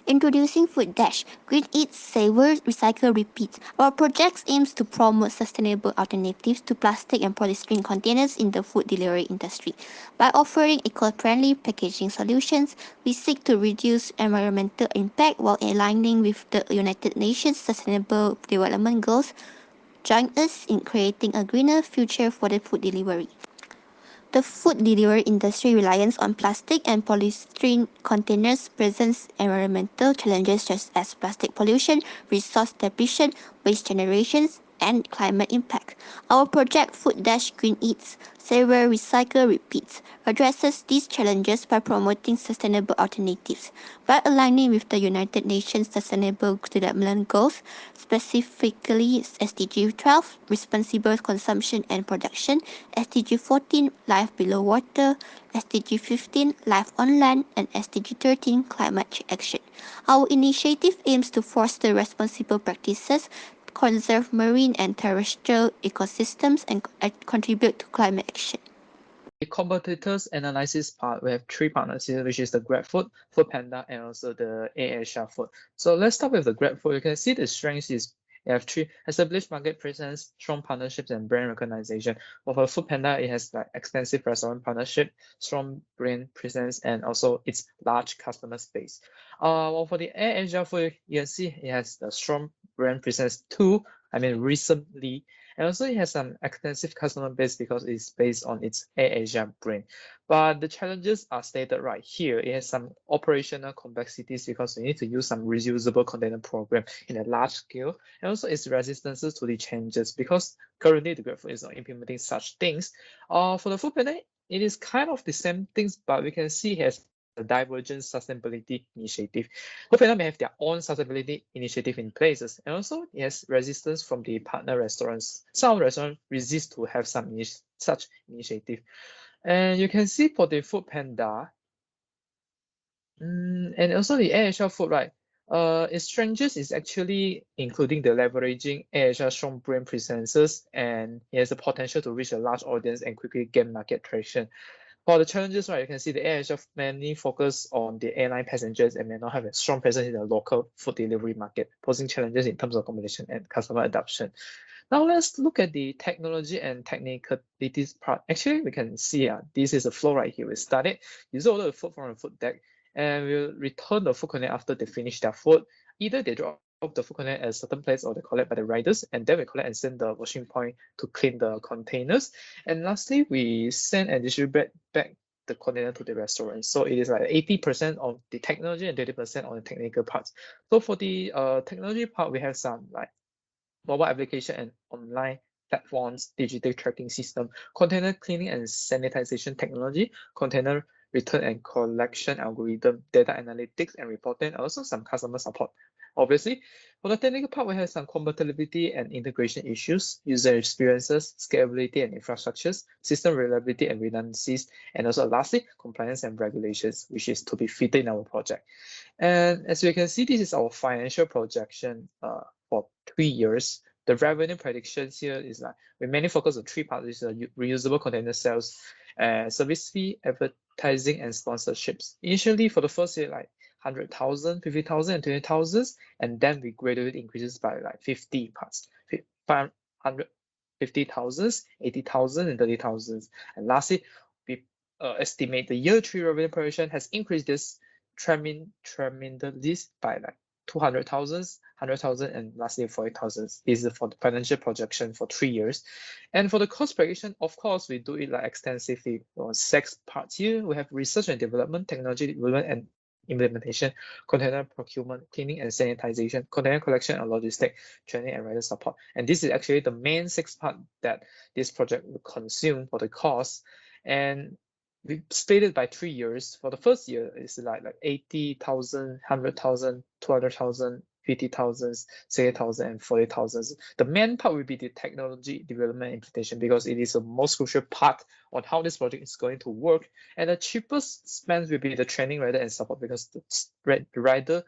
Introducing FoodDash, Green Eats, Savor, Recycle, Repeat. Our project aims to promote sustainable alternatives to plastic and polystyrene containers in the food delivery industry. By offering eco-friendly packaging solutions, we seek to reduce environmental impact while aligning with the United Nations Sustainable Development Goals. Join us in creating a greener future for the food delivery. The food delivery industry reliance on plastic and polystyrene containers presents environmental challenges such as plastic pollution, resource depletion, waste generations, and climate impact. Our project Food Dash Green Eats, Savor, Recycle, Repeat addresses these challenges by promoting sustainable alternatives. By aligning with the United Nations Sustainable Development Goals, specifically SDG 12, Responsible Consumption and Production, SDG 14, Life Below Water, SDG 15, Life on Land, and SDG 13, Climate Action. Our initiative aims to foster responsible practices, conserve marine and terrestrial ecosystems, and contribute to climate action. The competitors analysis part, we have three partners here, which is the GrabFood, FoodPanda, and also the AirAsia Food. So let's start with the GrabFood. You can see the strengths is we have three: established market presence, strong partnerships, and brand recognition. For FoodPanda, it has like extensive restaurant partnership, strong brand presence, and also its large customer space. Well, for the AirAsia Food, you can see it has the strong brand presence too. I mean, recently, and also it has some extensive customer base because it's based on its AirAsia brand. But the challenges are stated right here. It has some operational complexities because we need to use some reusable container program in a large scale, and also its resistances to the changes because currently the GrabFood is not implementing such things. For the FoodPanda, it is kind of the same things, but we can see it has a divergent sustainability initiative. FoodPanda may have their own sustainability initiative in places, and also it has resistance from the partner restaurants. Some restaurants resist to have some such initiative. And you can see for the FoodPanda, and also the AirAsia Food, right? Its strengths is actually including the leveraging AirAsia strong brand presences, and it has the potential to reach a large audience and quickly gain market traction. For the challenges, right, you can see the AirAsia mainly focus on the airline passengers and may not have a strong presence in the local food delivery market, posing challenges in terms of competition and customer adoption. Now let's look at the technology and technicalities part. Actually, we can see this is a flow right here. We started, use order the food from the food deck, and we'll return the food container after they finish their food. Either they drop the food container at a certain place or they collect by the riders, and then we collect and send the washing point to clean the containers. And lastly, we send and distribute back the container to the restaurant. So it is like 80% on the technology and 20% on the technical parts. So for the technology part, we have some like mobile application and online platforms, digital tracking system, container cleaning and sanitization technology, container return and collection algorithm, data analytics and reporting, and also some customer support. Obviously, for the technical part, we have some compatibility and integration issues, user experiences, scalability and infrastructures, system reliability and redundancies, and also lastly, compliance and regulations, which is to be fitted in our project. And as you can see, this is our financial projection for 3 years. The revenue predictions here is like we mainly focus on three parts: is reusable container sales, service fee, advertising, and sponsorships. Initially, for the first year, like 100,000, 50,000, and 20,000, and then we gradually increases by like 50 parts, 550,000, 80,000, and 30,000. And lastly, we estimate the year 3 revenue projection has increased this tremendously by like 200,000, 100,000, and lastly 40,000. This is for the financial projection for 3 years. And for the cost projection, of course, we do it like extensively on 6 parts here. We have research and development, technology development and implementation, container procurement, cleaning and sanitization, container collection and logistic, training and rider support. And this is actually the main 6 parts that this project will consume for the cost. And we split it by 3 years. For the first year, it's like 80,000, 100,000, 200,000, 50,000, 60,000, and 40,000. The main part will be the technology development implementation because it is the most crucial part on how this project is going to work. And the cheapest spend will be the training rider and support because the rider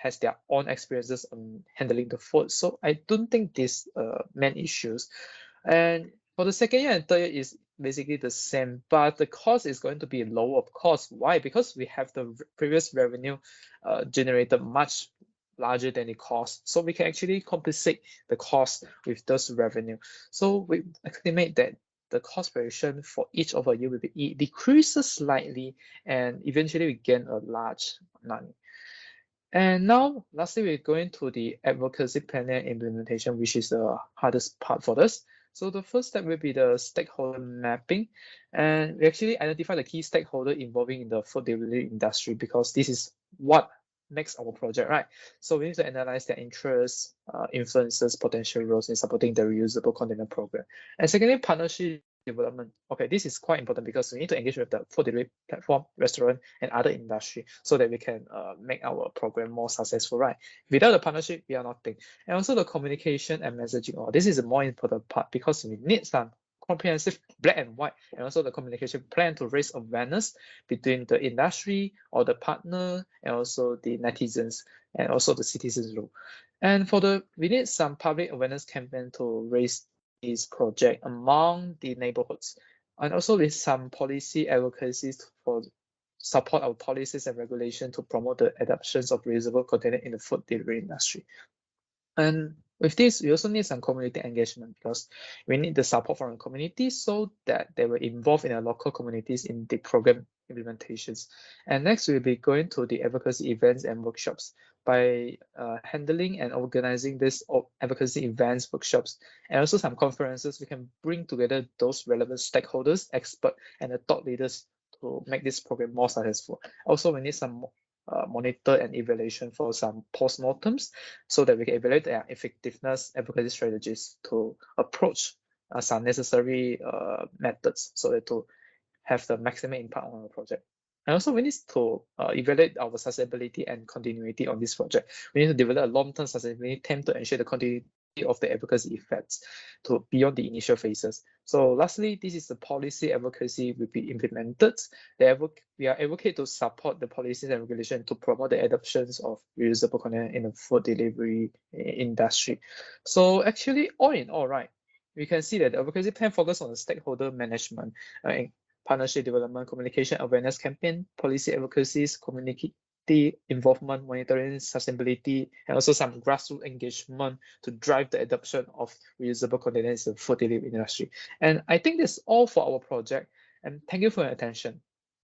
has their own experiences on handling the food. So I don't think these main issues. And for the second year and third year is basically the same, but the cost is going to be lower, of course. Why? Because we have the previous revenue generated much larger than the cost, so we can actually compensate the cost with those revenue. So we estimate that the cost variation for each of our year will be decreases slightly, and eventually we gain a large money. And now, lastly, we're going to the advocacy planning implementation, which is the hardest part for us. So the first step will be the stakeholder mapping, and we actually identify the key stakeholder involving in the food delivery industry, because this is what makes our project, right? So we need to analyze their interests, influences, potential roles in supporting the reusable container program. And secondly, partnership development. Okay, this is quite important because we need to engage with the food delivery platform, restaurant, and other industry so that we can make our program more successful, right? Without the partnership, we are nothing. And also the communication and messaging. Oh, this is a more important part because we need some comprehensive black and white, and also the communication plan to raise awareness between the industry or the partner, and also the netizens, and also the citizens role. And we need some public awareness campaign to raise this project among the neighborhoods, and also with some policy advocacies for support our policies and regulation to promote the adoptions of reusable container in the food delivery industry. And with this, we also need some community engagement because we need the support from the community so that they will involve in the local communities in the program implementations. And next, we'll be going to the advocacy events and workshops. By handling and organizing these advocacy events, workshops, and also some conferences, we can bring together those relevant stakeholders, experts, and the thought leaders to make this program more successful. Also, we need some monitor and evaluation for some postmortems so that we can evaluate their effectiveness, advocacy strategies to approach some necessary methods so that to have the maximum impact on our project. And also we need to evaluate our sustainability and continuity on this project. We need to develop a long-term sustainability plan to ensure the continuity of the advocacy effects to beyond the initial phases. So lastly, this is the policy advocacy will be implemented. We are advocate to support the policies and regulation to promote the adoptions of reusable content in the food delivery industry. So actually, all in all, right, we can see that the advocacy plan focuses on the stakeholder management, partnership development, communication awareness campaign, policy advocacies, community involvement, monitoring, sustainability, and also some grassroots engagement to drive the adoption of reusable containers in the food delivery industry. And I think that's all for our project. And thank you for your attention.